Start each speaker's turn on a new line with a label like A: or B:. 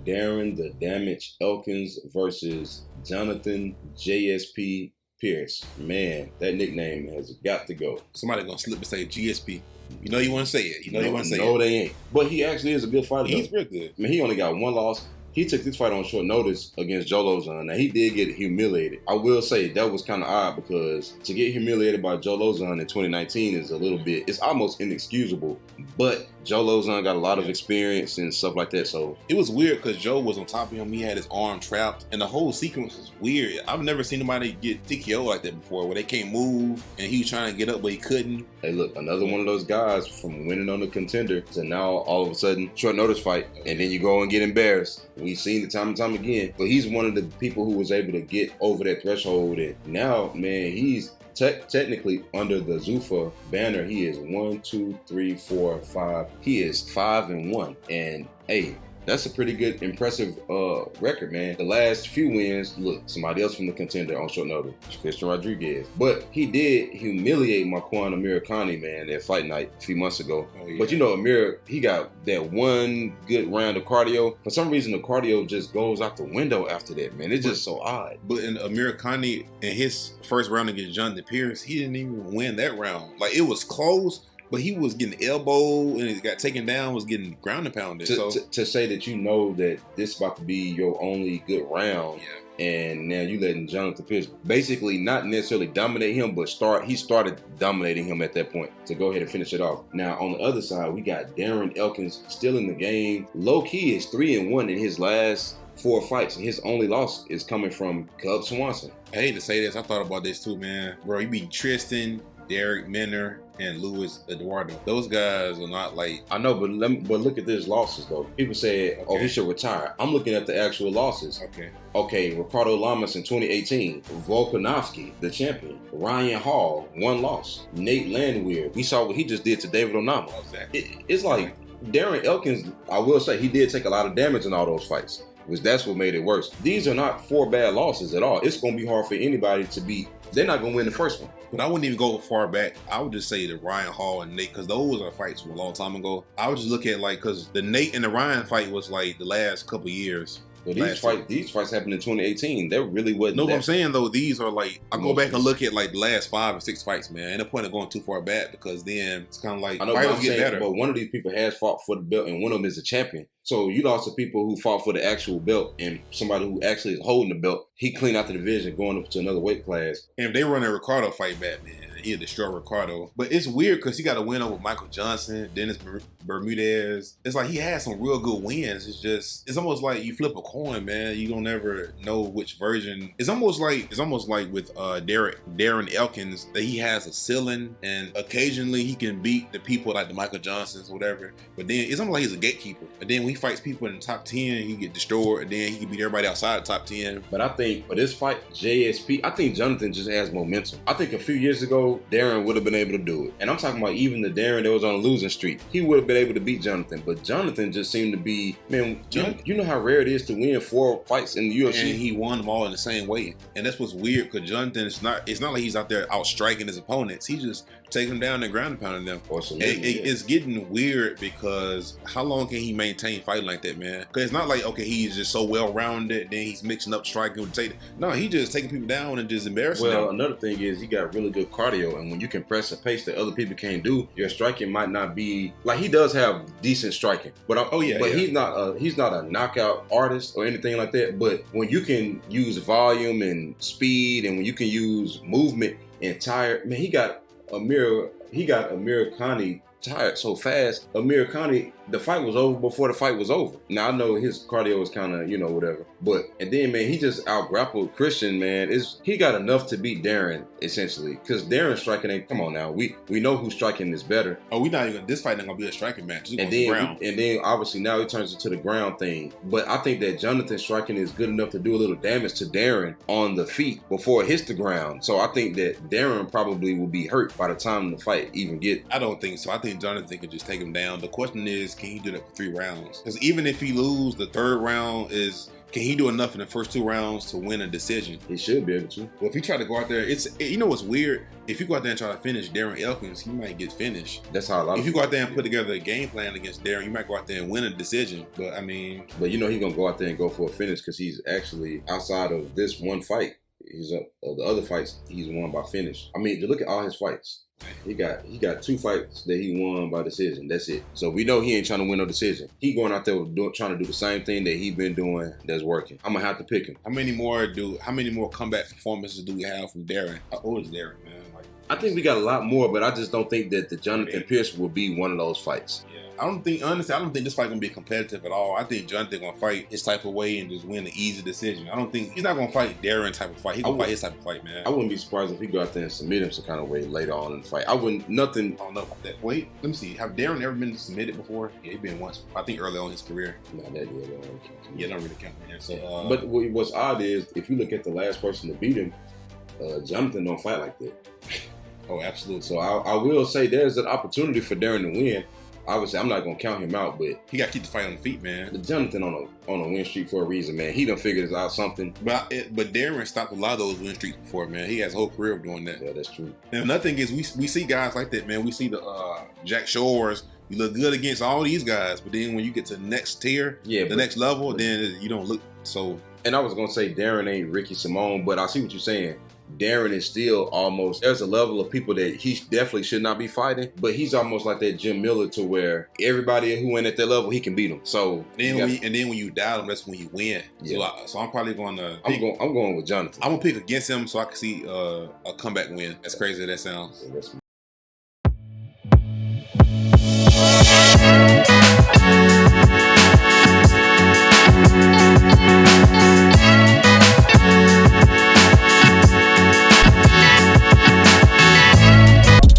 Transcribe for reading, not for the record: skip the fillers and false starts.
A: got Darren the Damage Elkins versus Jonathan JSP Pearce. Man, that nickname has got to go.
B: Somebody gonna slip and say GSP. You know you want to say it. You know you want to say it.
A: No, they ain't. But he actually is a good fighter.
B: He's real good.
A: I mean, he only got one loss. He took this fight on short notice against Joe Lozon. Now, he did get humiliated. I will say that was kind of odd because to get humiliated by Joe Lozon in 2019 is a little bit, it's almost inexcusable. But Joe Lozon got a lot of experience and stuff like that. So
B: it was weird because Joe was on top of him. He had his arm trapped, and the whole sequence was weird. I've never seen nobody get TKO like that before, where they can't move and he was trying to get up, but he couldn't.
A: Hey, look, another one of those guys from winning on the Contender to now all of a sudden short notice fight, and then you go and get embarrassed. We've seen it time and time again. But he's one of the people who was able to get over that threshold, and now, man, he's technically under the Zuffa banner. He is 1, 2, 3, 4, 5. He is 5-1, and hey, that's a pretty good, impressive record, man. The last few wins, look, somebody else from the Contender on short notice, Christian Rodriguez. But he did humiliate Marquand Amirkhani, man, that fight night a few months ago. Oh, yeah. But you know, Amir, he got that one good round of cardio. For some reason, the cardio just goes out the window after that, man. It's just so odd.
B: But in Amirkhani, in his first round against Jonathan Pearce, he didn't even win that round. Like, it was close, but he was getting elbowed and he got taken down, was getting ground and pounded.
A: To say that you know that this is about to be your only good round, and now you letting Jonathan Pearce basically not necessarily dominate him, but he started dominating him at that point to go ahead and finish it off. Now on the other side, we got Darren Elkins still in the game. Low key is 3-1 in his last 4 fights. His only loss is coming from Cub Swanson.
B: I hate to say this, I thought about this too, man. Bro, you beat Tristan, Derek Minner, and Luis Eduardo. Those guys are not like...
A: I know, but look at these losses, though. People say, okay, oh, he should retire. I'm looking at the actual losses. Okay, Ricardo Lamas in 2018. Volkanovski, the champion. Ryan Hall, 1 loss. Nate Landwehr. We saw what he just did to David Onama.
B: Exactly.
A: It's like Darren Elkins, I will say, he did take a lot of damage in all those fights, which that's what made it worse. These are not 4 bad losses at all. It's going to be hard for anybody to beat. They're not going to win the first one.
B: But I wouldn't even go far back. I would just say that Ryan Hall and Nate, because those are fights from a long time ago. I would just look at like, because the Nate and the Ryan fight was like the last couple years.
A: But these fights happened in 2018. There really wasn't.
B: No, what I'm saying though, these are like, I go back and look at like the last 5 or 6 fights, man. Ain't no point of going too far back because then it's kind of like fighters get better.
A: But one of these people has fought for the belt, and one of them is a champion. So you lost to people who fought for the actual belt, and somebody who actually is holding the belt. He cleaned out the division, going up to another weight class.
B: And if they run a Ricardo fight back, man, he'll destroy Ricardo. But it's weird because he got a win over Michael Johnson, Dennis Bermudez. It's like he had some real good wins. It's almost like you flip a coin, man. You don't ever know which version. It's almost like with Darren Elkins, that he has a ceiling, and occasionally he can beat the people like the Michael Johnsons or whatever. But then it's almost like he's a gatekeeper. And then when he fights people in the top 10, he get destroyed, and then he can beat everybody outside the top 10.
A: But I think for this fight, JSP, I think Jonathan just has momentum. I think a few years ago, Darren would have been able to do it. And I'm talking about even the Darren that was on a losing streak. He would have been able to beat Jonathan. But Jonathan just seemed to be, man, you know how rare it is to win 4 fights in the UFC?
B: And he won them all in the same way. And that's what's weird, because Jonathan, it's not like he's out there out striking his opponents. He just take them down and ground and pounding them. It's getting weird because how long can he maintain fighting like that, man? Because it's not like, okay, he's just so well-rounded, then he's mixing up striking with taking. No, he just taking people down and just embarrassing them.
A: Well, another thing is he got really good cardio, and when you can press a pace that other people can't do, your striking might not be like, he does have decent striking, but he's not a knockout artist or anything like that. But when you can use volume and speed, and when you can use movement and tire, man, he got Amirkhani tired so fast. Amirkhani, the fight was over before the fight was over. Now, I know his cardio was kind of, whatever. But, and then, man, he just out-grappled Christian, man. He got enough to beat Darren, essentially. Because Darren's striking ain't, come on now. We know who's striking is better.
B: Oh, this fight ain't going to be a striking match.
A: And then, obviously, now it turns into the ground thing. But I think that Jonathan's striking is good enough to do a little damage to Darren on the feet before it hits the ground. So I think that Darren probably will be hurt by the time the fight even gets.
B: I don't think so. I think Jonathan can just take him down. The question is, can he do that for 3 rounds? Because even if he lose, the 3rd round is Can he do enough in the first 2 rounds to win a decision?
A: He should be able to.
B: Well, if he try to go out there, you know what's weird? If you go out there and try to finish Darren Elkins, he might get finished.
A: That's how a lot.
B: If you go out there and put together a game plan against Darren, you might go out there and win a decision. But I mean,
A: but you know he's gonna go out there and go for a finish because he's actually outside of this one fight. He's up of the other fights he's won by finish. I mean, to look at all his fights. He got 2 fights that he won by decision. That's it. So we know he ain't trying to win no decision. He going out there trying to do the same thing that he been doing that's working. I'm gonna have to pick him.
B: How many more comeback performances do we have from Darren? How old is Darren, man?
A: I think we got a lot more, but I just don't think that the Jonathan Pearce will be one of those fights.
B: Yeah. Honestly, I don't think this fight gonna be competitive at all. I think Jonathan gonna fight his type of way and just win an easy decision. I don't think he's not gonna fight Darren type of fight. He's gonna fight his type of fight, man.
A: I wouldn't be surprised if he go out there and submit him some kind of way later on in the fight. I don't know
B: about that. Wait, let me see. Have Darren ever been submitted before? Yeah, he's been once. I think early on in his career.
A: Not that good.
B: Yeah, don't really count, man. So,
A: but what's odd is if you look at the last person to beat him, Jonathan don't fight like that.
B: Oh, absolutely.
A: So I will say there's an opportunity for Darren to win. Obviously, I'm not gonna count him out, but
B: he got to keep the fight on the feet, man.
A: Jonathan on a win streak for a reason, man. He done figured out something.
B: But Darren stopped a lot of those win streaks before, man. He has a whole career of doing that.
A: Yeah, that's true.
B: And another thing is we see guys like that, man. We see the Jack Shores. You look good against all these guys, but then when you get to the next tier, the next level, then you don't look so.
A: And I was gonna say Darren ain't Ricky Simone, but I see what you're saying. Darren is still almost, there's a level of people that he definitely should not be fighting, but he's almost like that Jim Miller to where everybody who went at that level, he can beat them. So
B: then when you dial him, that's when you win. Yeah. So I'm probably going to
A: I'm going with Jonathan.
B: I'm gonna pick against him so I can see a comeback win. As crazy as that sounds.
A: Yeah,